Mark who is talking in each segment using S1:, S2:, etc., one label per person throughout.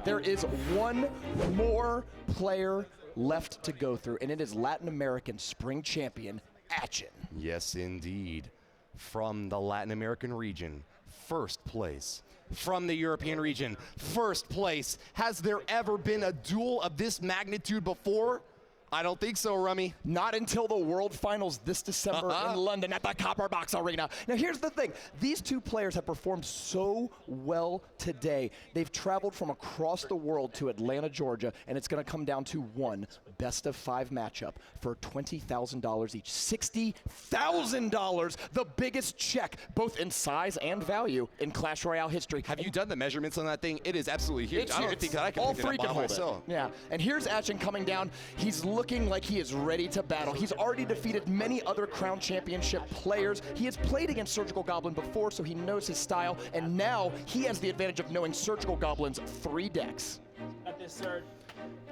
S1: There is one more player left to go through, and it is Latin American spring champion, Atchiin.
S2: Yes, indeed. From the Latin American region, first place. From the European region, first place. Has there ever been a duel of this magnitude before? I don't think so, Rummy.
S1: Not until the World Finals this December in London at the Copper Box Arena. Now here's the thing, these two players have performed so well today. They've traveled from across the world to Atlanta, Georgia, and it's gonna come down to one best of 5 matchup for $20,000 each. $60,000, the biggest check, both in size and value in Clash Royale history.
S2: Have you done the measurements on that thing? It is absolutely huge.
S1: I don't think that I can pick it up by myself. Yeah, and here's Atchiin coming down. He's looking like he is ready to battle. He's already defeated many other Crown Championship players. He has played against Surgical Goblin before, so he knows his style, and now he has the advantage of knowing Surgical Goblin's 3 decks.
S3: Got this, sir.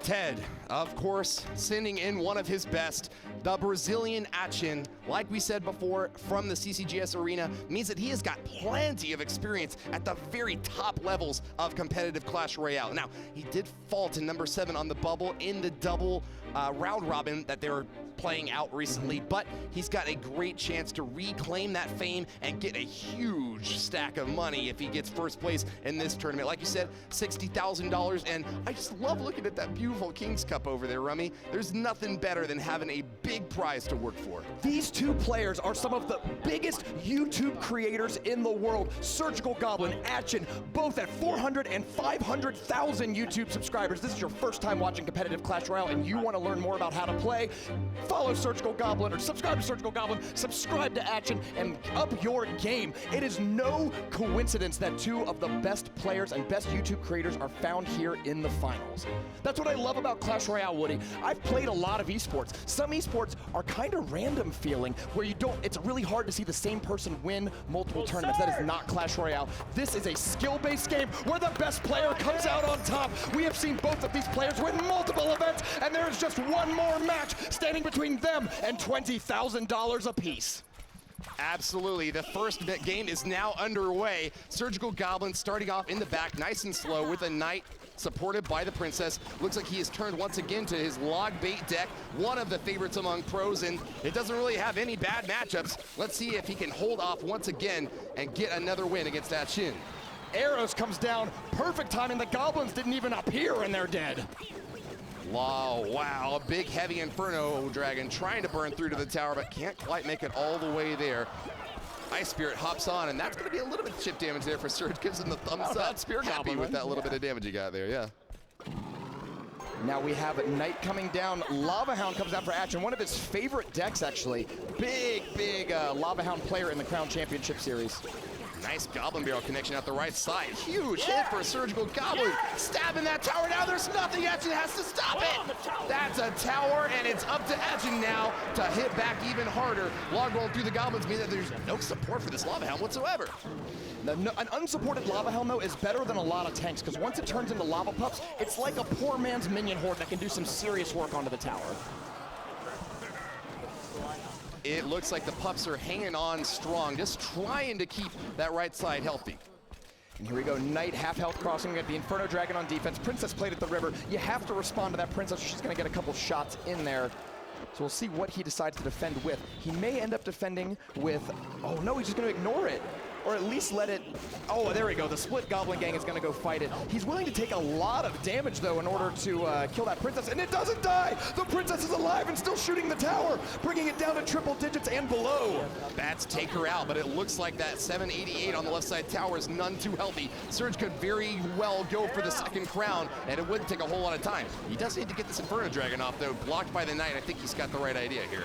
S2: Ted, of course, sending in one of his best. The Brazilian Atchiin, like we said before, from the CCGS arena, means that he has got plenty of experience at the very top levels of competitive Clash Royale. Now, he did fall to number 7 on the bubble in the double round robin that they were playing out recently, but he's got a great chance to reclaim that fame and get a huge stack of money if he gets first place in this tournament. Like you said, $60,000, and I just love looking at that beautiful King's Cup over there, Rummy. There's nothing better than having a big prize to work for.
S1: These two players are some of the biggest YouTube creators in the world. Surgical Goblin, Atchiin, both at 400 and 500,000 YouTube subscribers. This is your first time watching competitive Clash Royale and you want to learn more about how to play, follow Surgical Goblin or subscribe to Surgical Goblin, subscribe to Atchiin, and up your game. It is no coincidence that 2 of the best players and best YouTube creators are found here in the finals. That's what I love about Clash Royale, Woody. I've played a lot of esports. Some esports are kind of random feeling where it's really hard to see the same person win multiple tournaments. That is not Clash Royale. This is a skill-based game where the best player comes out on top. We have seen both of these players win multiple events, and there is just one more match standing between them and $20,000 apiece.
S2: Absolutely. The first game is now underway. Surgical Goblin starting off in the back, nice and slow, with a knight supported by the princess. Looks like he has turned once again to his log bait deck, one of the favorites among pros, and it doesn't really have any bad matchups. Let's see if he can hold off once again and get another win against Atchiin.
S1: Arrows comes down, perfect timing. The goblins didn't even appear and they're dead.
S2: Oh, wow, a big heavy Inferno Dragon trying to burn through to the tower, but can't quite make it all the way there. Ice Spirit hops on, and that's going to be a little bit of chip damage there for Surge. Gives him the thumbs up.
S1: Spirit
S2: Happy
S1: Goblin
S2: with that little bit of damage he got there, yeah.
S1: Now we have Knight coming down. Lava Hound comes out for Atchiin, one of his favorite decks, actually. Big Lava Hound player in the Crown Championship Series.
S2: Nice Goblin Barrel connection out the right side. Huge hit for Surgical Goblin. Stabbing that tower now. There's nothing. Atchiin has to stop it. That's a tower, and it's up to Atchiin now to hit back even harder. Log roll through the Goblins means that there's no support for this Lava Hound whatsoever.
S1: An unsupported Lava Hound, though, is better than a lot of tanks, because once it turns into Lava Pups, it's like a poor man's minion horde that can do some serious work onto the tower.
S2: It looks like the pups are hanging on strong, just trying to keep that right side healthy.
S1: And here we go, Knight, half health crossing. We got the Inferno Dragon on defense. Princess played at the river. You have to respond to that Princess, or she's gonna get a couple shots in there. So we'll see what he decides to defend with. He may end up defending with, oh no, he's just gonna ignore it. Or at least let it, oh, there we go. The split Goblin Gang is gonna go fight it. He's willing to take a lot of damage, though, in order to kill that Princess, and it doesn't die! The Princess is alive and still shooting the tower, bringing it down to triple digits and below.
S2: Bats take her out, but it looks like that 788 on the left side tower is none too healthy. Surge could very well go for the second crown, and it wouldn't take a whole lot of time. He does need to get this Inferno Dragon off, though. Blocked by the Knight. I think he's got the right idea here.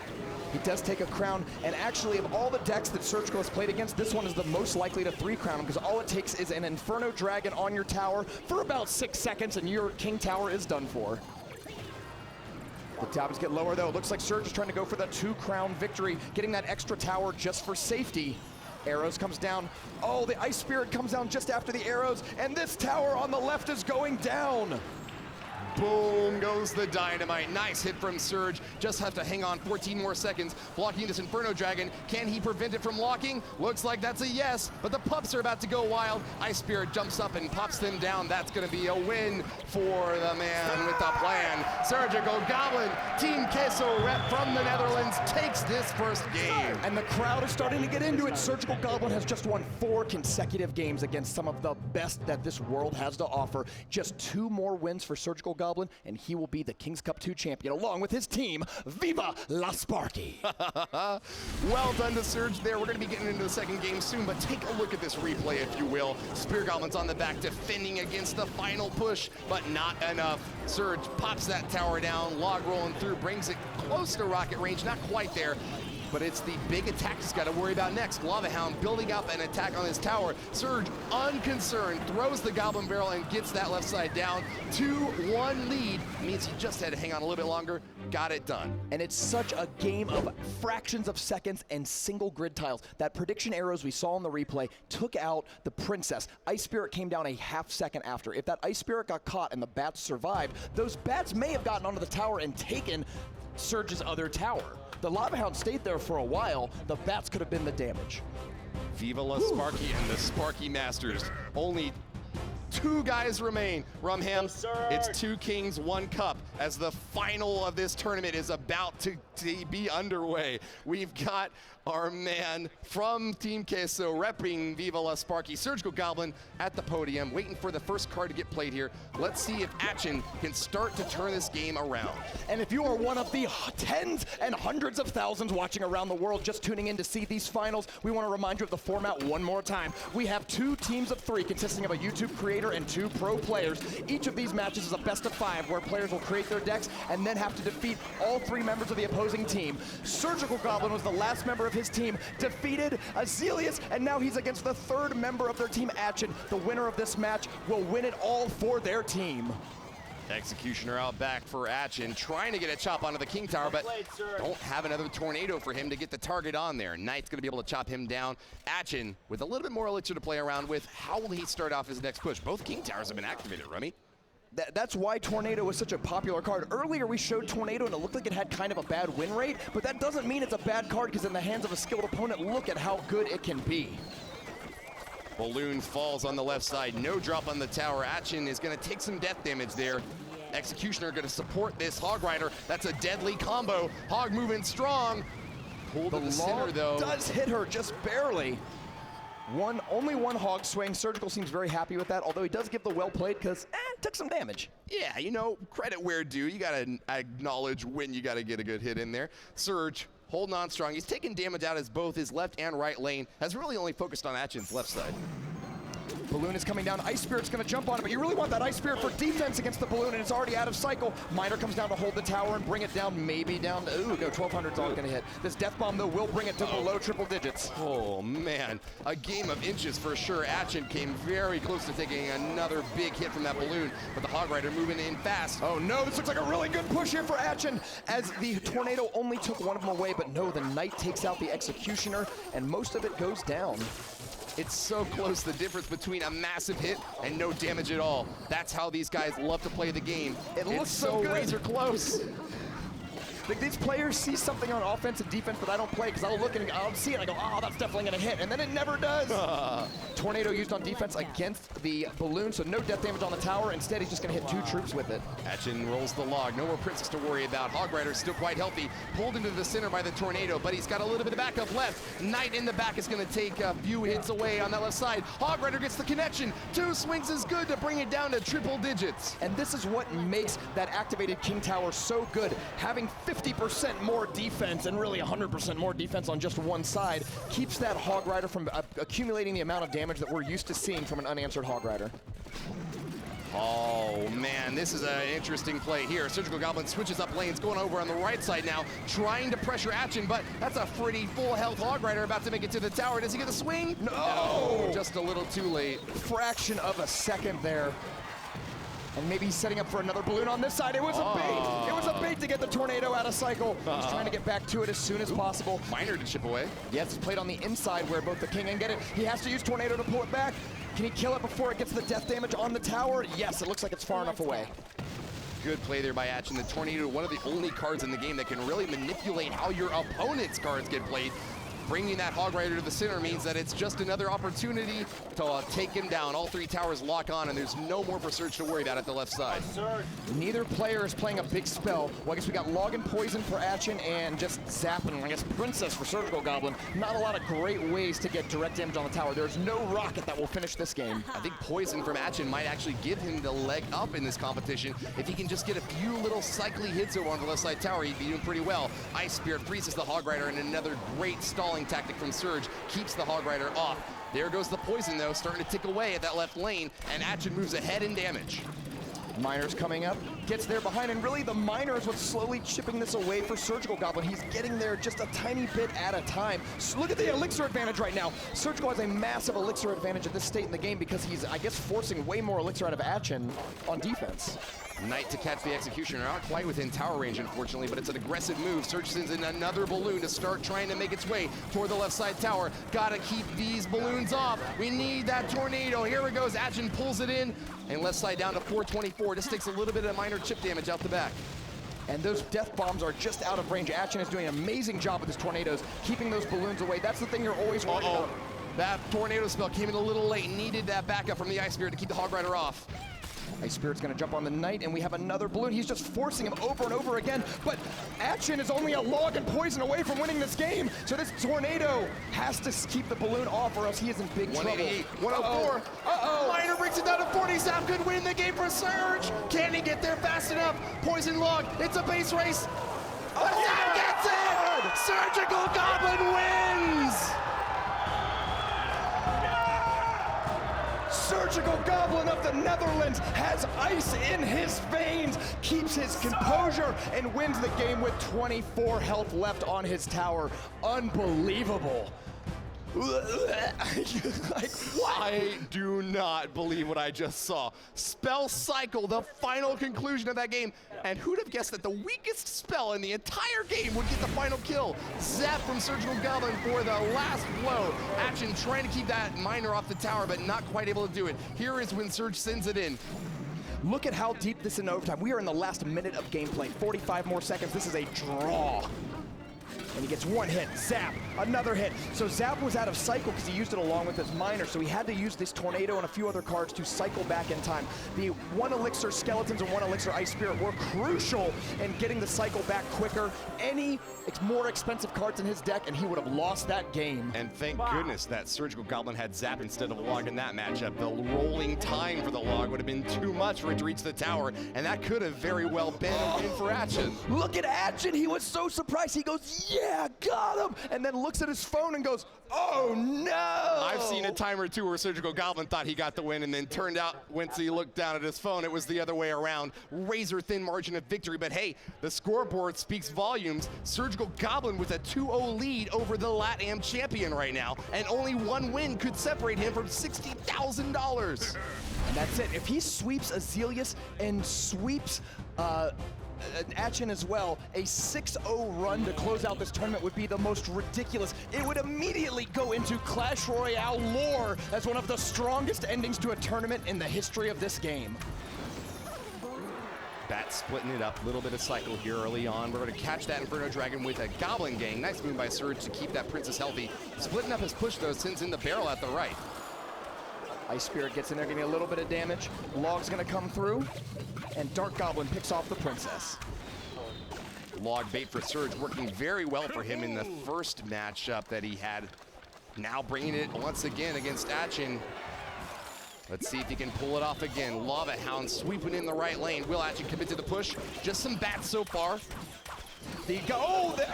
S1: He does take a crown, and actually, of all the decks that Surgical has played against, this one is the most likely to 3-crown him, because all it takes is an Inferno Dragon on your tower for about 6 seconds, and your King Tower is done for. The towers get lower, though. It looks like Surge is trying to go for the 2-crown victory, getting that extra tower just for safety. Arrows comes down. Oh, the Ice Spirit comes down just after the arrows, and this tower on the left is going down.
S2: Boom goes the dynamite. Nice hit from Surge. Just have to hang on 14 more seconds. Blocking this Inferno Dragon. Can he prevent it from locking? Looks like that's a yes, but the pups are about to go wild. Ice Spirit jumps up and pops them down. That's going to be a win for the man with the plan. Surgical Goblin, Team Queso rep from the Netherlands, takes this first game.
S1: And the crowd is starting to get into it. Surgical Goblin has just won 4 consecutive games against some of the best that this world has to offer. Just 2 more wins for Surgical Goblin, and he will be the King's Cup 2 champion, along with his team, Viva la Sparky.
S2: Well done to Surge there. We're going to be getting into the second game soon, but take a look at this replay, if you will. Spear Goblin's on the back, defending against the final push, but not enough. Surge pops that tower down, log rolling through, brings it close to rocket range, not quite there. But it's the big attack he's got to worry about next. Lava Hound building up an attack on his tower. Surge, unconcerned, throws the Goblin Barrel and gets that left side down. 2-1 lead. Means he just had to hang on a little bit longer. Got it done.
S1: And it's such a game of fractions of seconds and single grid tiles. That prediction arrows we saw in the replay took out the Princess. Ice Spirit came down a half second after. If that Ice Spirit got caught and the bats survived, those bats may have gotten onto the tower and taken Surge's other tower. The Lava Hound stayed there for a while. The bats could have been the damage.
S2: Viva la Sparky and the Sparky Masters. Only 2 guys remain. Rumham, it's 2 kings, 1 cup as the final of this tournament is about to be underway. We've got our man from Team Queso repping Viva la Sparky, Surgical Goblin at the podium, waiting for the first card to get played here. Let's see if Atchiin can start to turn this game around.
S1: And if you are one of the tens and hundreds of thousands watching around the world just tuning in to see these finals, we want to remind you of the format one more time. We have 2 teams of 3 consisting of a YouTube creator and 2 pro players. Each of these matches is a best of 5 where players will create their decks and then have to defeat all 3 members of the opposing team. Surgical Goblin was the last member of his team, defeated Azelius, and now he's against the 3rd member of their team, Atchiin. The winner of this match will win it all for their team.
S2: Executioner out back for Atchiin, trying to get a chop onto the King Tower, but don't have another tornado for him to get the target on there. Knight's going to be able to chop him down. Atchiin, with a little bit more elixir to play around with, how will he start off his next push? Both King Towers have been activated, Rummy.
S1: That's why Tornado was such a popular card. Earlier we showed Tornado and it looked like it had kind of a bad win rate, but that doesn't mean it's a bad card because in the hands of a skilled opponent, look at how good it can be.
S2: Balloon falls on the left side, no drop on the tower. Atchiin is going to take some death damage there. Executioner going to support this Hog Rider. That's a deadly combo. Hog moving strong. Pulled to the center though.
S1: Does hit her just barely. Only one hog swing. Surgical seems very happy with that, although he does give the well played because took some damage.
S2: Yeah, you know, credit where due. You got to acknowledge when you got to get a good hit in there. Surge holding on strong. He's taking damage out as both his left and right lane. Has really only focused on Atchiin's left side.
S1: Balloon is coming down. Ice Spirit's going to jump on it, but you really want that Ice Spirit for defense against the Balloon, and it's already out of cycle. Miner comes down to hold the tower and bring it down, maybe down to, ooh, no, 1200's all going to hit. This Death Bomb, though, will bring it to below triple digits.
S2: Oh, man. A game of inches for sure. Atchiin came very close to taking another big hit from that Balloon, but the Hog Rider moving in fast.
S1: Oh, no, this looks like a really good push here for Atchiin, as the Tornado only took one of them away, but no, the Knight takes out the Executioner, and most of it goes down.
S2: It's so close, the difference between a massive hit and no damage at all. That's how these guys love to play the game.
S1: It looks so good.
S2: Razor close.
S1: Like these players see something on offense and defense that I don't play because I'll look and I'll see it and I go, oh, that's definitely going to hit, and then it never does. Tornado used on defense against the Balloon, so no death damage on the tower. Instead, he's just going to hit 2 troops with it.
S2: Atchiin rolls the log. No more Princess to worry about. Hog Rider's still quite healthy. Pulled into the center by the Tornado, but he's got a little bit of backup left. Knight in the back is going to take a few hits away on that left side. Hog Rider gets the connection. 2 swings is good to bring it down to triple digits.
S1: And this is what makes that activated King Tower so good. Having 50% more defense and really 100% more defense on just one side keeps that Hog Rider from accumulating the amount of damage that we're used to seeing from an unanswered Hog Rider.
S2: Oh, man, this is an interesting play here. Surgical Goblin switches up lanes, going over on the right side now, trying to pressure Atchiin, but that's a pretty full health Hog Rider about to make it to the tower. Does he get the swing?
S1: No!
S2: Just a little too late.
S1: Fraction of a second there. And maybe he's setting up for another Balloon on this side. It was a bait. It was a bait to get the Tornado out of cycle. He's trying to get back to it as soon as possible.
S2: Miner to chip away.
S1: Yes, it's played on the inside where both the King and get it. He has to use Tornado to pull it back. Can he kill it before it gets the death damage on the tower? Yes, it looks like it's far enough away.
S2: Good play there by Atchiin. The Tornado, one of the only cards in the game that can really manipulate how your opponent's cards get played. Bringing that Hog Rider to the center means that it's just another opportunity to take him down. All three towers lock on, and there's no more for Surge to worry about at the left side.
S1: Neither player is playing a big spell. Well, I guess we got Log and Poison for Atchiin and just Zapping, I guess Princess for Surgical Goblin. Not a lot of great ways to get direct damage on the tower. There's no rocket that will finish this game.
S2: I think Poison from Atchiin might actually give him the leg up in this competition. If he can just get a few little cycly hits over on the left side tower, he'd be doing pretty well. Ice Spirit freezes the Hog Rider, and another great stalling tactic from Surge keeps the Hog Rider off. There goes the Poison, though, starting to tick away at that left lane, and Atchiin moves ahead in damage.
S1: Miner's coming up, gets there behind, and really the Miner is what's slowly chipping this away for Surgical Goblin. He's getting there just a tiny bit at a time. So look at the elixir advantage right now. Surgical has a massive elixir advantage at this state in the game because he's, I guess, forcing way more elixir out of Atchiin on defense.
S2: Knight to catch the Executioner, not quite within tower range, unfortunately, but it's an aggressive move. Surge sends in another balloon to start trying to make its way toward the left side tower. Gotta keep these balloons off. We need that Tornado. Here it goes. Atchiin pulls it in, and left side down to 424. Just takes a little bit of minor chip damage out the back.
S1: And those death bombs are just out of range. Atchiin is doing an amazing job with his tornadoes, keeping those balloons away. That's the thing you're always worried about.
S2: That Tornado spell came in a little late. Needed that backup from the Ice Spirit to keep the Hog Rider off.
S1: Ice Spirit's gonna jump on the Knight, and we have another balloon. He's just forcing him over and over again, but Atchiin is only a Log and Poison away from winning this game, so this Tornado has to keep the balloon off or else he is in big trouble.
S2: 188, 104. Uh-oh. Miner brings it down to 40. Zap could win the game for Surge. Can he get there fast enough? Poison Log, it's a base race. Zap gets it! Surgical Goblin wins!
S1: Surgical Goblin of the Netherlands has ice in his veins, keeps his composure, and wins the game with 24 health left on his tower. Unbelievable.
S2: Like, what? I do not believe what I just saw. Spell Cycle, the final conclusion of that game. And who'd have guessed that the weakest spell in the entire game would get the final kill? Zap from Surgical Goblin for the last blow. Atchiin trying to keep that Miner off the tower, but not quite able to do it. Here is when Surge sends it in.
S1: Look at how deep this is in overtime. We are in the last minute of gameplay. 45 more seconds. This is a draw. And he gets one hit, Zap, another hit. So Zap was out of cycle because he used it along with his Miner, so he had to use this Tornado and a few other cards to cycle back in time. The 1 Elixir Skeletons and 1 Elixir Ice Spirit were crucial in getting the cycle back quicker. Any more expensive cards in his deck and he would have lost that game.
S2: And thank goodness that Surgical Goblin had Zap instead of Log in that matchup. The rolling time for the Log would have been too much for it to reach the tower, and that could have very well been a win for Atchiin.
S1: Look at Atchiin, he was so surprised. He goes, yeah, got him, and then looks at his phone and goes, oh no!
S2: I've seen a time or two where Surgical Goblin thought he got the win, and then turned out, once he looked down at his phone, it was the other way around. Razor thin margin of victory, but hey, the scoreboard speaks volumes. Surgical Goblin with a 2-0 lead over the LATAM champion right now, and only one win could separate him from $60,000.
S1: And that's it. If he sweeps Azelius and sweeps Atchiin as well, a 6-0 run to close out this tournament would be the most ridiculous. It would immediately go into Clash Royale lore as one of the strongest endings to a tournament in the history of this game.
S2: Bat splitting it up, a little bit of cycle here early on. We're going to catch that Inferno Dragon with a Goblin Gang. Nice move by Surge to keep that Princess healthy. Splitting up his push, though, sends in the barrel at the right.
S1: Ice Spirit gets in there, getting a little bit of damage. Log's gonna come through, and Dark Goblin picks off the Princess.
S2: Log bait for Surge, working very well for him in the first matchup that he had. Now bringing it once again against Atchiin. Let's see if he can pull it off again. Lava Hound sweeping in the right lane. Will Atchiin commit to the push? Just some bats so far.
S1: The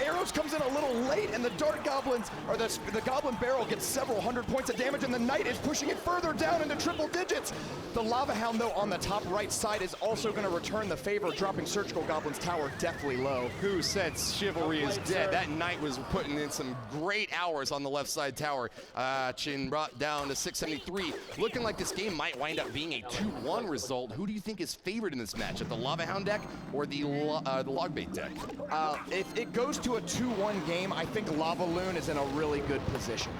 S1: arrows comes in a little late, and the Dark Goblins, or the Goblin Barrel gets several hundred points of damage, and the Knight is pushing it further down into triple digits. The Lava Hound, though, on the top right side is also going to return the favor, dropping Surgical Goblin's tower deathly low.
S2: Who said chivalry is dead? That Knight was putting in some great hours on the left side tower. Chin brought down to 673. Looking like this game might wind up being a 2-1 result. Who do you think is favored in this matchup, the Lava Hound deck or the Log Bait deck?
S1: If it goes to a 2-1 game, I think Lava Loon is in a really good position.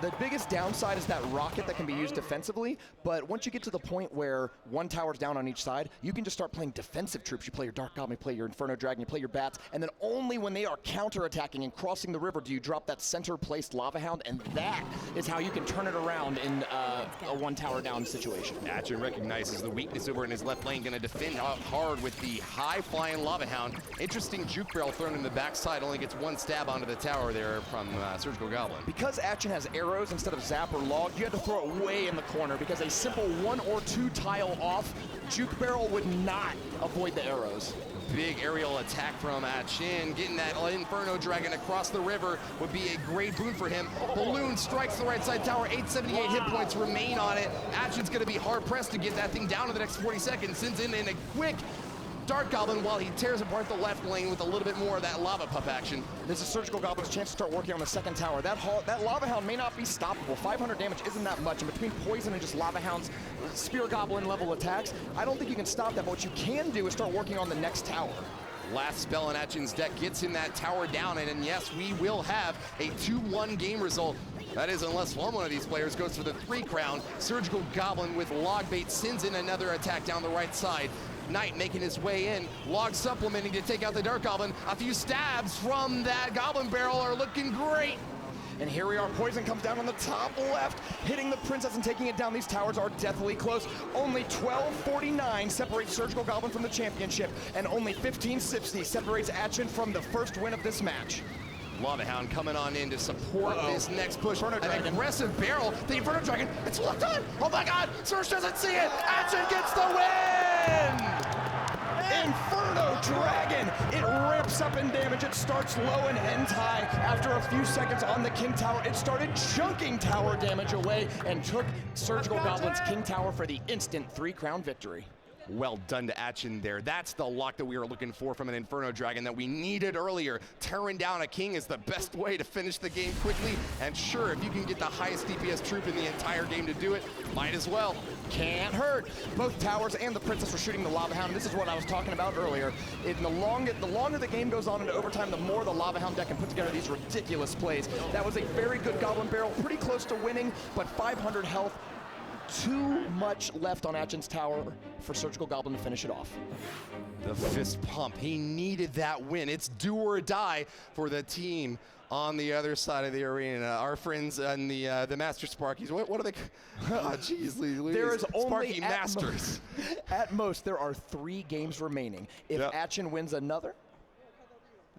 S1: The biggest downside is that rocket that can be used defensively, but once you get to the point where one tower's down on each side, you can just start playing defensive troops. You play your Dark Goblin, you play your Inferno Dragon, you play your Bats, and then only when they are counterattacking and crossing the river do you drop that center-placed Lava Hound, and that is how you can turn it around in a one tower down situation.
S2: Atchiin recognizes the weakness over in his left lane, gonna defend hard with the high-flying Lava Hound. Interesting juke barrel thrown in the backside, only gets one stab onto the tower there from Surgical Goblin.
S1: Because Atchiin has arrows instead of zap or log, you have to throw it way in the corner because a simple 1 or 2 tile off juke barrel would not avoid the arrows.
S2: Big aerial attack from Atchiin. Getting that Inferno Dragon across the river would be a great boon for him. Balloon strikes the right side tower. 878 hit points remain on it. Atchiin's going to be hard-pressed to get that thing down in the next 40 seconds. Sends in a quick Dark Goblin while he tears apart the left lane with a little bit more of that Lava Pup action.
S1: This is Surgical Goblin's chance to start working on the second tower. That Lava Hound may not be stoppable. 500 damage isn't that much. And between poison and just Lava Hound's Spear Goblin level attacks, I don't think you can stop that. But what you can do is start working on the next tower.
S2: Last spell in Atchiin's deck gets him that tower down, and yes, we will have a 2-1 game result. That is, unless one of these players goes for the 3 crown. Surgical Goblin with log bait sends in another attack down the right side. Knight making his way in, log supplementing to take out the Dark Goblin. A few stabs from that Goblin barrel are looking great.
S1: And here we are, poison comes down on the top left, hitting the princess and taking it down. These towers are deathly close. Only 1249 separates Surgical Goblin from the championship, and only 1560 separates Atchiin from the first win of this match.
S2: Lava Hound coming on in to support this next push.
S1: Inferno
S2: An
S1: Dragon.
S2: aggressive barrel. The Inferno Dragon, it's locked on. Oh my God, Surge doesn't see it. Atchiin gets the win!
S1: Inferno Dragon! It ramps up in damage. It starts low and ends high. After a few seconds on the King Tower, it started chunking tower damage away and took Surgical Goblin's King Tower for the instant 3-crown victory.
S2: Well done to Atchiin there. That's the lock that we were looking for from an Inferno Dragon that we needed earlier. Tearing down a king is the best way to finish the game quickly. And sure, if you can get the highest DPS troop in the entire game to do it, might as well.
S1: Can't hurt. Both towers and the princess were shooting the Lava Hound. This is what I was talking about earlier. The longer the game goes on into overtime, the more the Lava Hound deck can put together these ridiculous plays. That was a very good Goblin barrel, pretty close to winning, but 500 health. Too much left on Atchiin's tower for Surgical Goblin to finish it off.
S2: The fist pump, he needed that win. It's do or die for the team on the other side of the arena. Our friends in the Master Sparkies, what are they? Oh, jeez, Louise.
S1: There is only
S2: Sparky Masters.
S1: At most, there are 3 games remaining. If Atchiin wins another,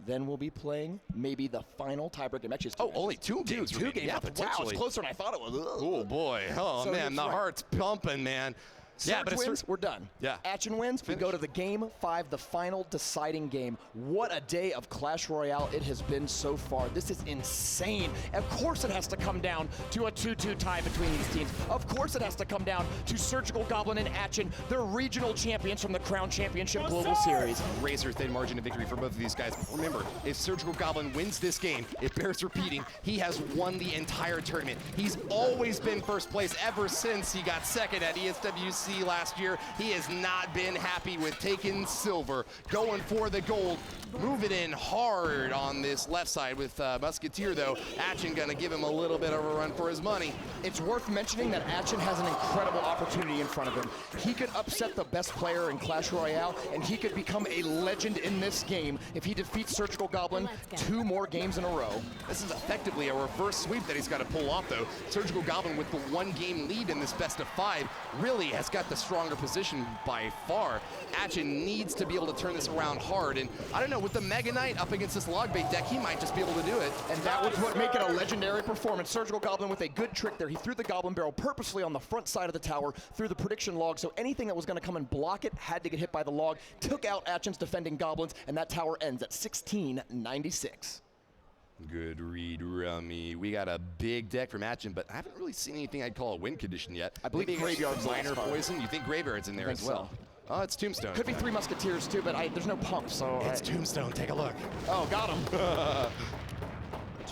S1: then we'll be playing maybe the final tiebreaker match.
S2: Only 2 games.
S1: Two games.
S2: Yeah,
S1: Wow,
S2: potentially.
S1: it's closer than I thought it was.
S2: Oh boy. Oh
S1: So
S2: man, the heart's pumping, man.
S1: Yeah, but wins, we're done.
S2: Yeah.
S1: Atchiin wins, we go to the game 5, the final deciding game. What a day of Clash Royale it has been so far. This is insane. Of course it has to come down to a 2-2 tie between these teams. Of course it has to come down to Surgical Goblin and Atchiin, the regional champions from the Crown Championship Global Series.
S2: Razor thin margin of victory for both of these guys. Remember, if Surgical Goblin wins this game, it bears repeating, he has won the entire tournament. He's always been first place ever since he got second at ESWC last year. He has not been happy with taking silver, going for the gold, moving in hard on this left side with Musketeer though. Atchiin gonna give him a little bit of a run for his money.
S1: It's worth mentioning that Atchiin has an incredible opportunity in front of him. He could upset the best player in Clash Royale, and he could become a legend in this game if he defeats Surgical Goblin 2 more games in a row.
S2: This is effectively a reverse sweep that he's got to pull off though. Surgical Goblin with the 1-game lead in this best of 5 really has got the stronger position by far. Atchiin needs to be able to turn this around hard, and I don't know, with the Mega Knight up against this log bait deck, he might just be able to do it.
S1: And that was what make it a legendary performance. Surgical Goblin with a good trick there. He threw the Goblin barrel purposely on the front side of the tower through the prediction log, so anything that was going to come and block it had to get hit by the log. Took out Atchiin's defending Goblins, and that tower ends at 1696.
S2: Good read, Rummy. We got a big deck from Atchiin, but I haven't really seen anything I'd call a win condition yet.
S1: I believe Graveyard's
S2: minor
S1: last
S2: poison. You think Graveyard's in there as well? Oh, it's Tombstone.
S1: Could be 3 Musketeers too, but there's no pump, so...
S2: It's Tombstone. Take a look.
S1: Oh, got him.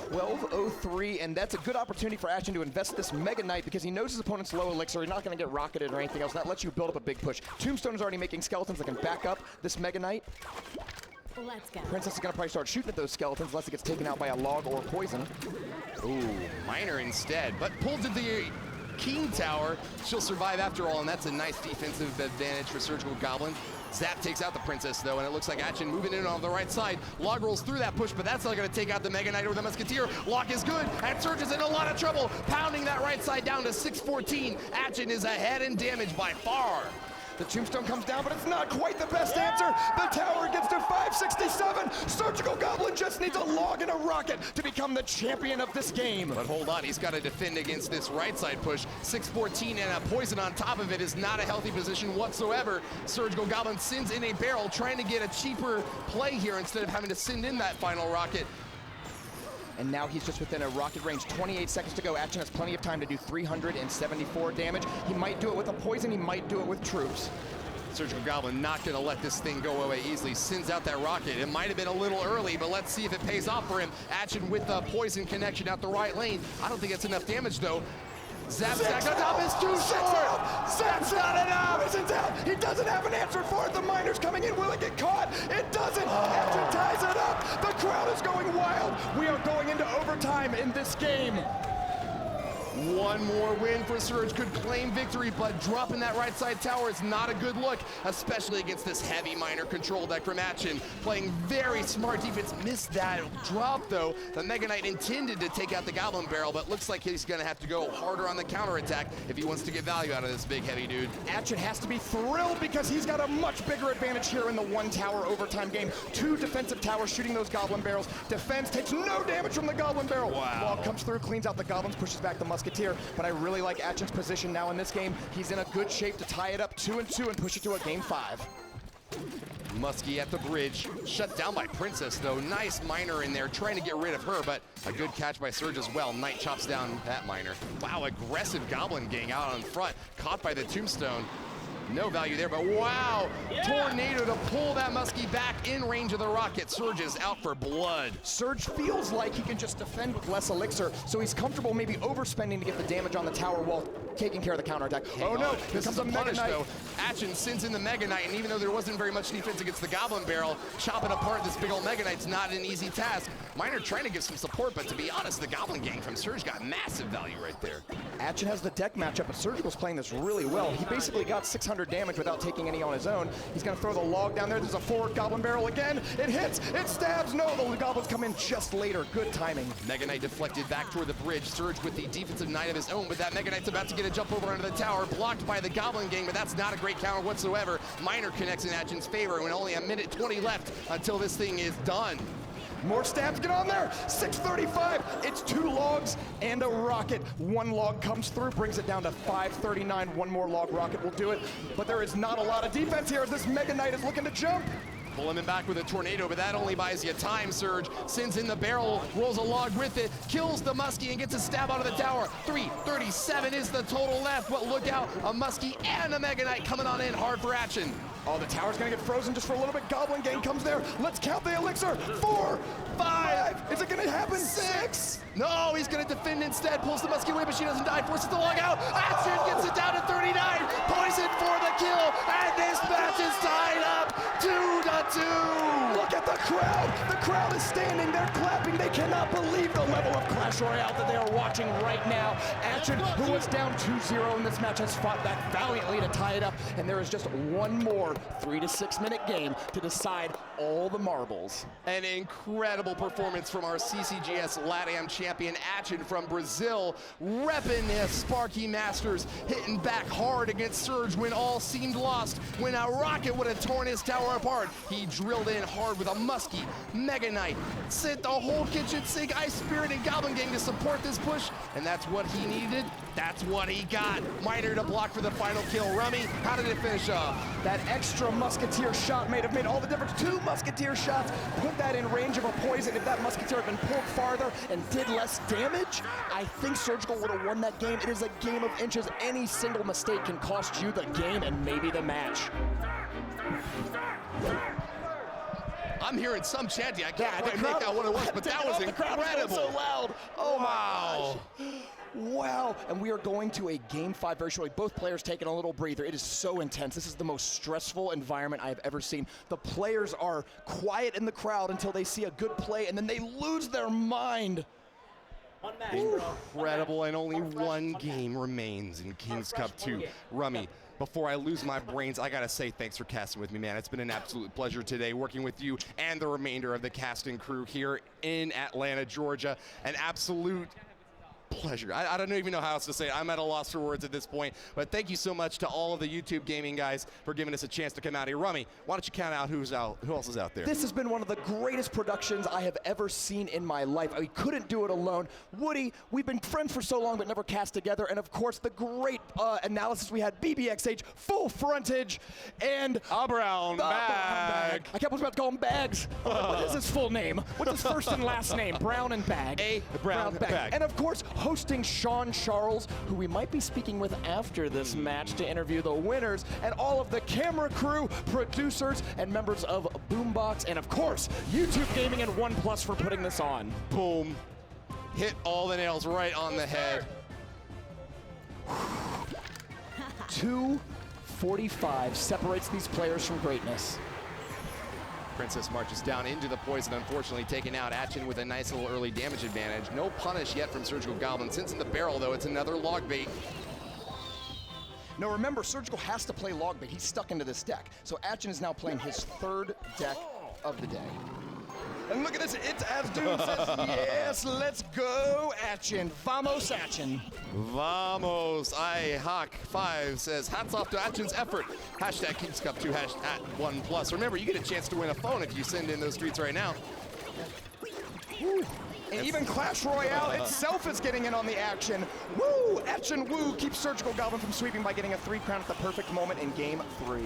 S1: 12:03, and that's a good opportunity for Atchiin to invest this Mega Knight because he knows his opponent's low elixir. He's not going to get rocketed or anything else. That lets you build up a big push. Tombstone is already making skeletons that can back up this Mega Knight.
S3: Let's go.
S1: Princess is gonna probably start shooting at those skeletons unless it gets taken out by a log or poison.
S2: Ooh, Miner instead, but pulled to the King Tower. She'll survive after all, and that's a nice defensive advantage for Surgical Goblin. Zap takes out the Princess, though, and it looks like Atchiin moving in on the right side. Log rolls through that push, but that's not going to take out the Mega Knight or the Musketeer. Lock is good, and Surge is in a lot of trouble, pounding that right side down to 614. Atchiin is ahead in damage by far.
S1: The tombstone comes down, but it's not quite the best answer. The tower gets to 567. Surgical Goblin just needs a log and a rocket to become the champion of this game.
S2: But hold on, he's got to defend against this right side push. 614 and a poison on top of it is not a healthy position whatsoever. Surgical Goblin sends in a barrel, trying to get a cheaper play here instead of having to send in that final rocket.
S1: And now he's just within a rocket range. 28 seconds to go. Atchiin has plenty of time to do 374 damage. He might do it with a poison, he might do it with troops.
S2: Surgical Goblin not going to let this thing go away easily. Sends out that rocket. It might have been a little early, but let's see if it pays off for him. Atchiin with the poison connection out the right lane. I don't think it's enough damage, though. Zap stack on top is too short.
S1: Zap's not enough. Isn't out. He doesn't have an answer for it. The Miner's coming in. Will it get caught? It doesn't. Atchiin ties it up. The crowd is going wild. We are going into overtime in this game.
S2: One more win for Surge could claim victory, but dropping that right side tower is not a good look, especially against this heavy Miner control deck from Atchiin. Playing very smart defense, missed that drop though. The Mega Knight intended to take out the Goblin Barrel, but looks like he's gonna have to go harder on the counterattack if he wants to get value out of this big heavy dude.
S1: Atchiin has to be thrilled because he's got a much bigger advantage here in the one tower overtime game. 2 defensive towers shooting those Goblin Barrels. Defense takes no damage from the Goblin Barrel.
S2: Wow.
S1: Log comes through, cleans out the Goblins, pushes back the Musketeer. But I really like Atchiin's position now in this game. He's in a good shape to tie it up 2-2 and push it to a game 5.
S2: Muskie at the bridge, shut down by Princess though. Nice Miner in there, trying to get rid of her, but a good catch by Surge as well. Knight chops down that Miner. Wow, aggressive Goblin gang out on front, caught by the tombstone. No value there, but wow! Tornado to pull that Muskie back in range of the rocket. Surge is out for blood.
S1: Surge feels like he can just defend with less elixir, so he's comfortable maybe overspending to get the damage on the tower while taking care of the counterattack. Oh no, here comes a Mega Knight.
S2: Though. Atchiin sends in the Mega Knight, and even though there wasn't very much defense against the Goblin Barrel, chopping apart this big old Mega Knight's not an easy task. Miner trying to give some support, but to be honest, the Goblin gang from Surge got massive value right there.
S1: Atchiin has the deck matchup, but Surgical's playing this really well. He basically got 600 damage without taking any on his own. He's gonna throw the log down there. There's a forward Goblin Barrel again. It hits, it stabs. No, the Goblins come in just later. Good timing.
S2: Mega Knight deflected back toward the bridge. Surge with the defensive Knight of his own, but that Mega Knight's about to get a jump over onto the tower, blocked by the Goblin gang, but that's not a great counter whatsoever. Miner connects in Atchiin's favor when only a minute 20 left until this thing is done.
S1: More stabs get on there. 635. It's 2 logs and a rocket. 1 log comes through, brings it down to 539. 1 more log rocket will do it. But there is not a lot of defense here as this Mega Knight is looking to jump.
S2: Pull him back with a tornado, but that only buys you time. Surge sends in the barrel, rolls a log with it, kills the Muskie and gets a stab out of the tower. 337 is the total left, but look out, a Muskie and a Mega Knight coming on in hard for Atchiin.
S1: Oh, the tower's gonna get frozen just for a little bit. Goblin gang comes there. Let's count the elixir. 4, 5. Is it gonna happen? 6.
S2: No, he's gonna defend instead. Pulls the Muskie away, but she doesn't die. Forces the log out. Atchiin gets it down to 39. Poison for the kill, and this match is tied up 2-2.
S1: Look at the crowd. The crowd is standing there clapping. They cannot believe the level of Clash Royale that they are watching right now. Atchiin, who was down 2-0 in this match, has fought back valiantly to tie it up, and there is just one more 3 to 6 minute game to decide all the marbles.
S2: An incredible performance from our CCGS LATAM champion Atchiin from Brazil, repping his Sparky Masters, hitting back hard against Surge when all seemed lost. When a rocket would have torn his tower apart, he drilled in hard with a Muskie, Mega Knight, sent the whole kitchen sink, Ice Spirit, and Goblin gang to support this push, and that's what he needed. That's what he got. Miner to block for the final kill. Rummy, how did it finish off?
S1: That extra Musketeer shot may have made all the difference. 2 Musketeer shots, put that in range of a poison. If that Musketeer had been pulled farther and did less damage, I think Surgical would have won that game. It is a game of inches. Any single mistake can cost you the game and maybe the match.
S2: I'm hearing some chanting. I can't
S1: Yeah,
S2: quite make out what it was, but that was incredible.
S1: The crowd was so loud. Oh
S2: wow.
S1: my gosh. Wow, and we are going to a game 5 very shortly. Both players taking a little breather. It is so intense. This is the most stressful environment I have ever seen. The players are quiet in the crowd until they see a good play, and then they lose their mind.
S3: One match, bro.
S2: Incredible, and only one game remains in King's Cup 2. Rummy, before I lose my brains, I gotta say thanks for casting with me, man. It's been an absolute pleasure today working with you and the remainder of the casting crew here in Atlanta, Georgia. An absolute pleasure. I don't even know how else to say it. I'm at a loss for words at this point, but thank you so much to all of the YouTube gaming guys for giving us a chance to come out here. Rummy, why don't you count out who else is out there?
S1: This has been one of the greatest productions I have ever seen in my life. We couldn't do it alone. Woody, we've been friends for so long but never cast together, and of course the great analysis we had, BBXH, Full Frontage, and
S2: A Brown Bag.
S1: I kept about to call him Bags. What is his full name? What's his first and last name? Brown and Bag.
S2: A Brown Bag.
S1: And of course, hosting Sean Charles, who we might be speaking with after this match to interview the winners, and all of the camera crew, producers, and members of Boombox, and of course, YouTube Gaming and OnePlus for putting this on.
S2: Boom. Hit all the nails right on the head.
S1: 2:45 separates these players from greatness.
S2: Princess marches down into the poison, unfortunately taking out Atchiin with a nice little early damage advantage. No punish yet from Surgical Goblin. Since in the barrel, though, it's another log bait.
S1: Now remember, Surgical has to play log bait. He's stuck into this deck. So Atchiin is now playing his 3rd deck of the day. And look at this, it's as Doom says, yes, let's go, Atchiin. Vamos, Atchiin.
S2: Vamos. iHawk5 says, hats off to Atchiin's effort. Hashtag Kings Cup 2, at OnePlus. Remember, you get a chance to win a phone if you send in those tweets right now.
S1: And even Clash Royale itself is getting in on the action. Woo! Atchiin woo keeps Surgical Goblin from sweeping by getting a 3 crown at the perfect moment in game 3.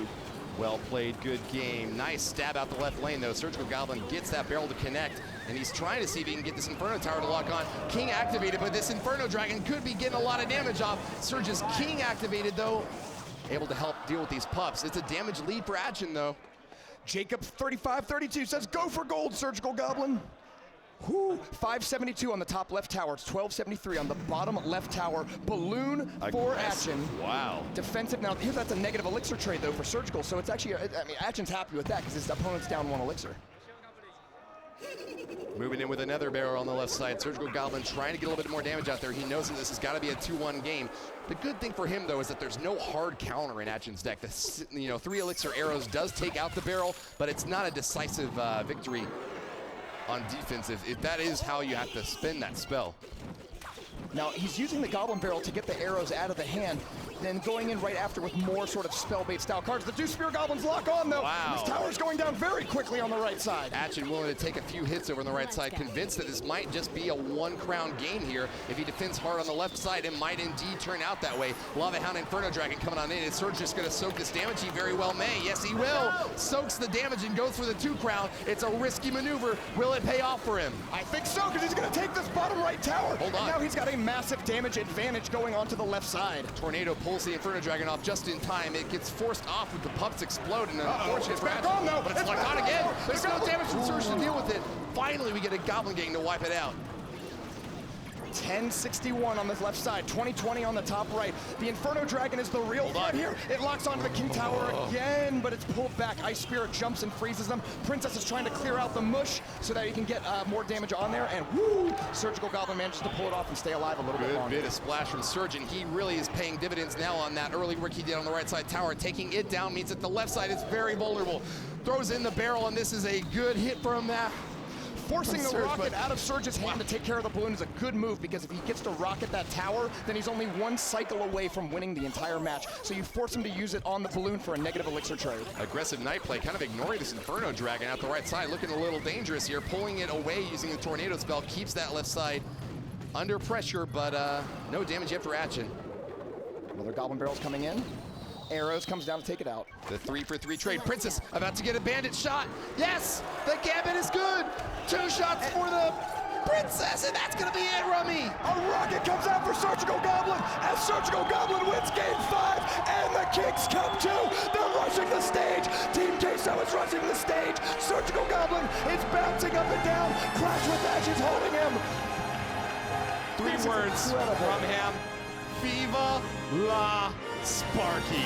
S2: Well played, good game. Nice stab out the left lane, though. Surgical Goblin gets that barrel to connect, and he's trying to see if he can get this Inferno Tower to lock on. King activated, but this Inferno Dragon could be getting a lot of damage off. Surge's King activated, though, able to help deal with these pups. It's a damage lead for Atchiin, though.
S1: Jacob 3532 says, go for gold, Surgical Goblin. Whoo, 572 on the top left tower. It's 1273 on the bottom left tower. Balloon for Atchiin.
S2: Wow.
S1: Defensive. Now, here's that's a negative elixir trade, though, for Surgical. So it's actually, I mean, Atchiin's happy with that because his opponent's down 1 elixir.
S2: Moving in with another barrel on the left side. Surgical Goblin trying to get a little bit more damage out there. He knows that this has got to be a 2-1 game. The good thing for him, though, is that there's no hard counter in Atchiin's deck. The 3 elixir arrows does take out the barrel, but it's not a decisive victory on defense if that is how you have to spin that spell.
S1: Now, he's using the Goblin Barrel to get the arrows out of the hand, then going in right after with more sort of spell bait style cards. The 2 Spear Goblins lock on, though.
S2: Wow.
S1: This tower's going down very quickly on the right side.
S2: Atchiin willing to take a few hits over on the right side, convinced that this might just be a 1 crown game here. If he defends hard on the left side, it might indeed turn out that way. Lava Hound Inferno Dragon coming on in. Is Surge just going to soak this damage? He very well may. Yes, he will. Soaks the damage and goes for the 2 crown. It's a risky maneuver. Will it pay off for him?
S1: I think so, because he's going to take this bottom right tower.
S2: Hold on.
S1: And now he's got a massive damage advantage going onto the left side.
S2: Tornado pulls the Inferno Dragon off just in time. It gets forced off with the pups explode, and unfortunately for
S1: back on, though.
S2: But it's locked on again. There's no damage from Surge to deal with it. Finally, we get a Goblin Gang to wipe it out.
S1: 1061 on the left side, 2020 on the top right. The Inferno Dragon is the real threat here. It locks onto the King Tower again, but it's pulled back. Ice Spirit jumps and freezes them. Princess is trying to clear out the mush so that he can get more damage on there, and woo! Surgical Goblin manages to pull it off and stay alive a little bit longer.
S2: Good bit of splash from Surgeon. He really is paying dividends now on that early work he did on the right side tower. Taking it down means that the left side is very vulnerable. Throws in the barrel, and this is a good hit from that.
S1: Forcing the rocket out of Surge's hand to take care of the balloon is a good move, because if he gets to rocket that tower, then he's only 1 cycle away from winning the entire match. So you force him to use it on the balloon for a negative elixir trade.
S2: Aggressive knight play, kind of ignoring this Inferno Dragon out the right side, looking a little dangerous here. Pulling it away using the Tornado spell keeps that left side under pressure, but no damage yet for Atchiin.
S1: Another Goblin Barrel's coming in. Arrows comes down to take it out.
S2: The 3-for-3 trade. Princess about to get a bandit shot. Yes, the gambit is good. 2 shots for the Princess, and that's gonna be it, Rummy.
S1: A rocket comes out for Surgical Goblin as Surgical Goblin wins game 5 and the Kings Cup 2. They're rushing the stage. Team Queso is rushing the stage. Surgical Goblin is bouncing up and down. Clash with Atchiin's holding him.
S2: Three words from him. Viva la Sparky.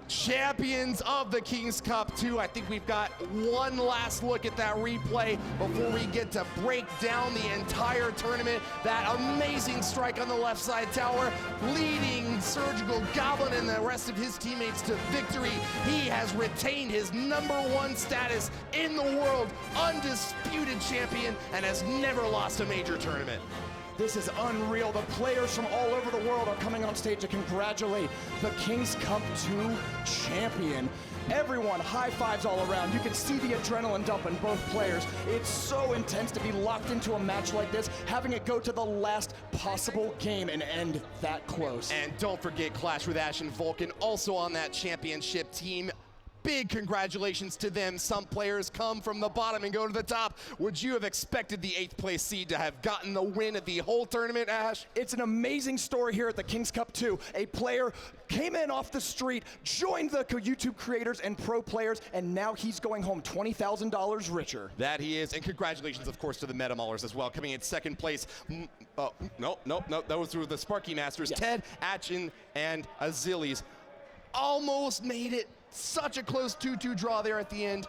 S2: Champions of the King's Cup 2. I think we've got one last look at that replay before we get to break down the entire tournament. That amazing strike on the left side tower, leading Surgical Goblin and the rest of his teammates to victory. He has retained his #1 status in the world, undisputed champion, and has never lost a major tournament.
S1: This is unreal. The players from all over the world are coming on stage to congratulate the King's Cup 2 champion. Everyone, high fives all around. You can see the adrenaline dump in both players. It's so intense to be locked into a match like this, having it go to the last possible game and end that close.
S2: And don't forget Clash with Ash and Vulcan, also on that championship team. Big congratulations to them. Some players come from the bottom and go to the top. Would you have expected the 8th place seed to have gotten the win of the whole tournament, Ash?
S1: It's an amazing story here at the King's Cup 2. A player came in off the street, joined the YouTube creators and pro players, and now he's going home $20,000 richer.
S2: That he is, and congratulations, of course, to the Meta Maulers as well, coming in 2nd place. No, that was through the Sparky Masters.
S1: Yes.
S2: Ted, Atchiin, and Azili's almost made it. Such a close 2-2 draw there at the end.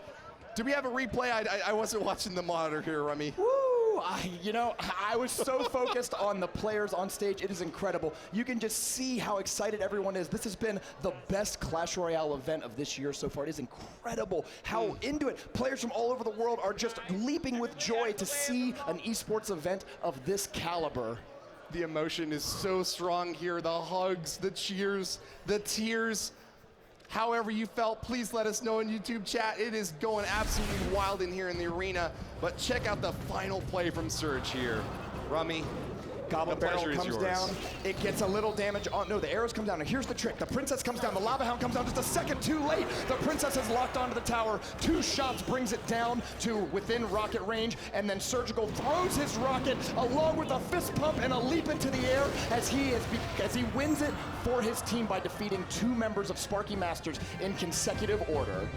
S2: Do we have a replay? I wasn't watching the monitor here, Rummy.
S1: Woo! I was so focused on the players on stage. It is incredible. You can just see how excited everyone is. This has been the best Clash Royale event of this year so far. It is incredible how into it. Players from all over the world are just leaping with joy to see an esports event of this caliber.
S2: The emotion is so strong here. The hugs, the cheers, the tears. However you felt, please let us know in YouTube chat. It is going absolutely wild in here in the arena. But check out the final play from Surge here. Rummy,
S1: Goblin
S2: the
S1: Barrel
S2: pleasure is
S1: comes
S2: yours.
S1: down. It gets a little damage. Oh, no, the arrows come down. And here's the trick. The Princess comes down. The Lava Hound comes down just a second too late. The Princess is locked onto the tower. 2 shots brings it down to within rocket range. And then Surgical throws his rocket along with a fist pump and a leap into the air as he wins it for his team by defeating 2 members of Sparky Masters in consecutive order.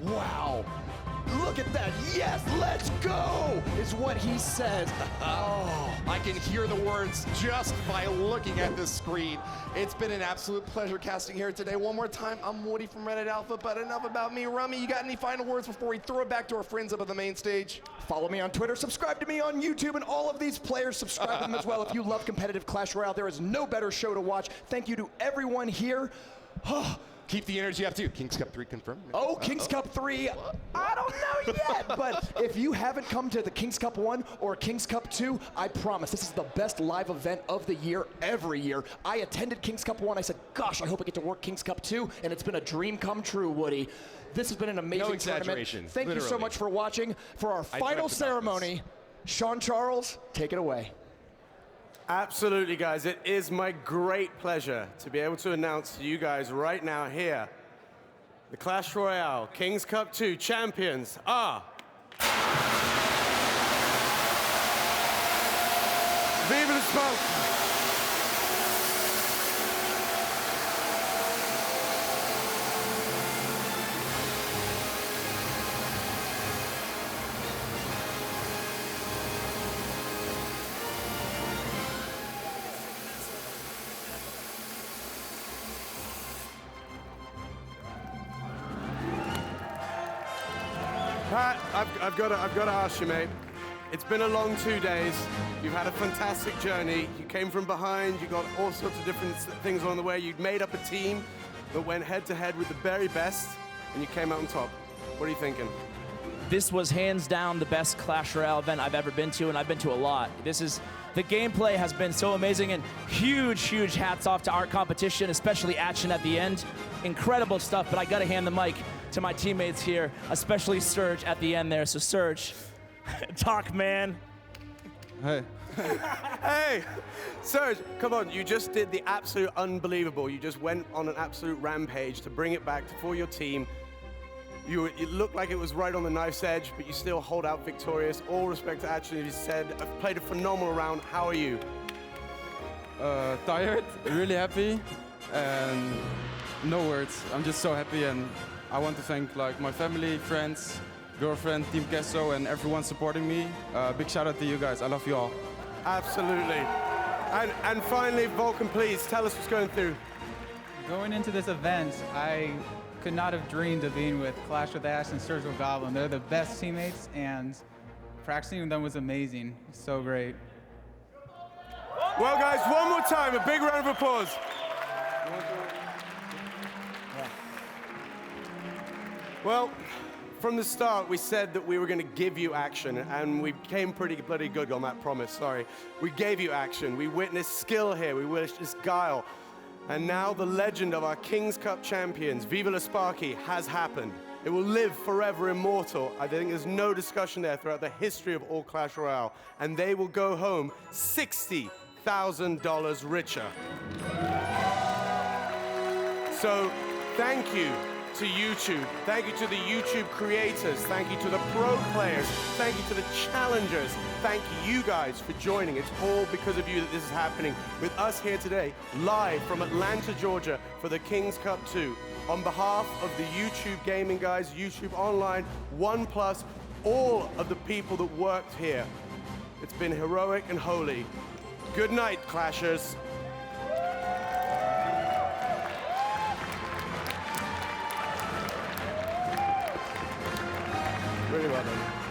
S1: Wow. Look at that. Yes, let's go, is what he says. Oh.
S2: I can hear the words just by looking at the screen. It's been an absolute pleasure casting here today. One more time, I'm Woody from Reddit Alpha, but enough about me. Rummy, you got any final words before we throw it back to our friends up on the main stage?
S1: Follow me on Twitter, subscribe to me on YouTube, and all of these players, subscribe to them as well. If you love competitive Clash Royale, there is no better show to watch. Thank you to everyone here.
S2: Keep the energy up too. King's Cup 3 confirmed.
S1: Oh, King's Cup 3, I don't know yet, but if you haven't come to the King's Cup 1 or King's Cup 2, I promise this is the best live event of the year every year. I attended King's Cup 1, I said, gosh, I hope I get to work King's Cup 2, and it's been a dream come true, Woody. This has been an amazing
S2: No exaggeration.
S1: tournament. Thank you so
S2: Literally.
S1: much for watching. For our final ceremony, Sean Charles, take it away.
S4: Absolutely, guys. It is my great pleasure to be able to announce to you guys right now here, the Clash Royale King's Cup 2 champions are Viva la Sparky. Pat, I've got to ask you, mate. It's been a long 2 days. You've had a fantastic journey. You came from behind. You got all sorts of different things along the way. You'd made up a team that went head-to-head with the very best, and you came out on top. What are you thinking?
S3: This was hands down the best Clash Royale event I've ever been to, and I've been to a lot. The gameplay has been so amazing, and huge hats off to our competition, especially Atchiin at the end. Incredible stuff, but I gotta hand the mic to my teammates here, especially Surge at the end there. So Surge, talk, man.
S5: Hey.
S4: Hey, Serge, come on. You just did the absolute unbelievable. You just went on an absolute rampage to bring it back for your team. It looked like it was right on the knife's edge, but you still hold out victorious. All respect to Atchiin, as you said. I've played a phenomenal round. How are you?
S5: Tired, really happy, and no words. I'm just so happy, and I want to thank my family, friends, girlfriend, Team Kesso, and everyone supporting me. Big shout out to you guys. I love you all.
S4: Absolutely. And finally, Vulcan, please tell us what's going through.
S6: Going into this event, I could not have dreamed of being with Clash with Ash and Surgical Goblin. They're the best teammates, and practicing with them was amazing. So great.
S4: Well, guys, one more time, a big round of applause. Well, from the start, we said that we were going to give you action, and we came pretty bloody good on that promise, sorry. We gave you action. We witnessed skill here. We witnessed guile. And now the legend of our King's Cup champions, Viva la Sparky, has happened. It will live forever immortal. I think there's no discussion there throughout the history of all Clash Royale. And they will go home $60,000 richer. So thank you to YouTube. Thank you to the YouTube creators. Thank you to the pro players. Thank you to the challengers. Thank you guys for joining. It's all because of you that this is happening with us here today, live from Atlanta, Georgia, for the King's Cup 2. On behalf of the YouTube gaming guys, YouTube Online, OnePlus, all of the people that worked here, it's been heroic and holy. Good night, Clashers. Really well done.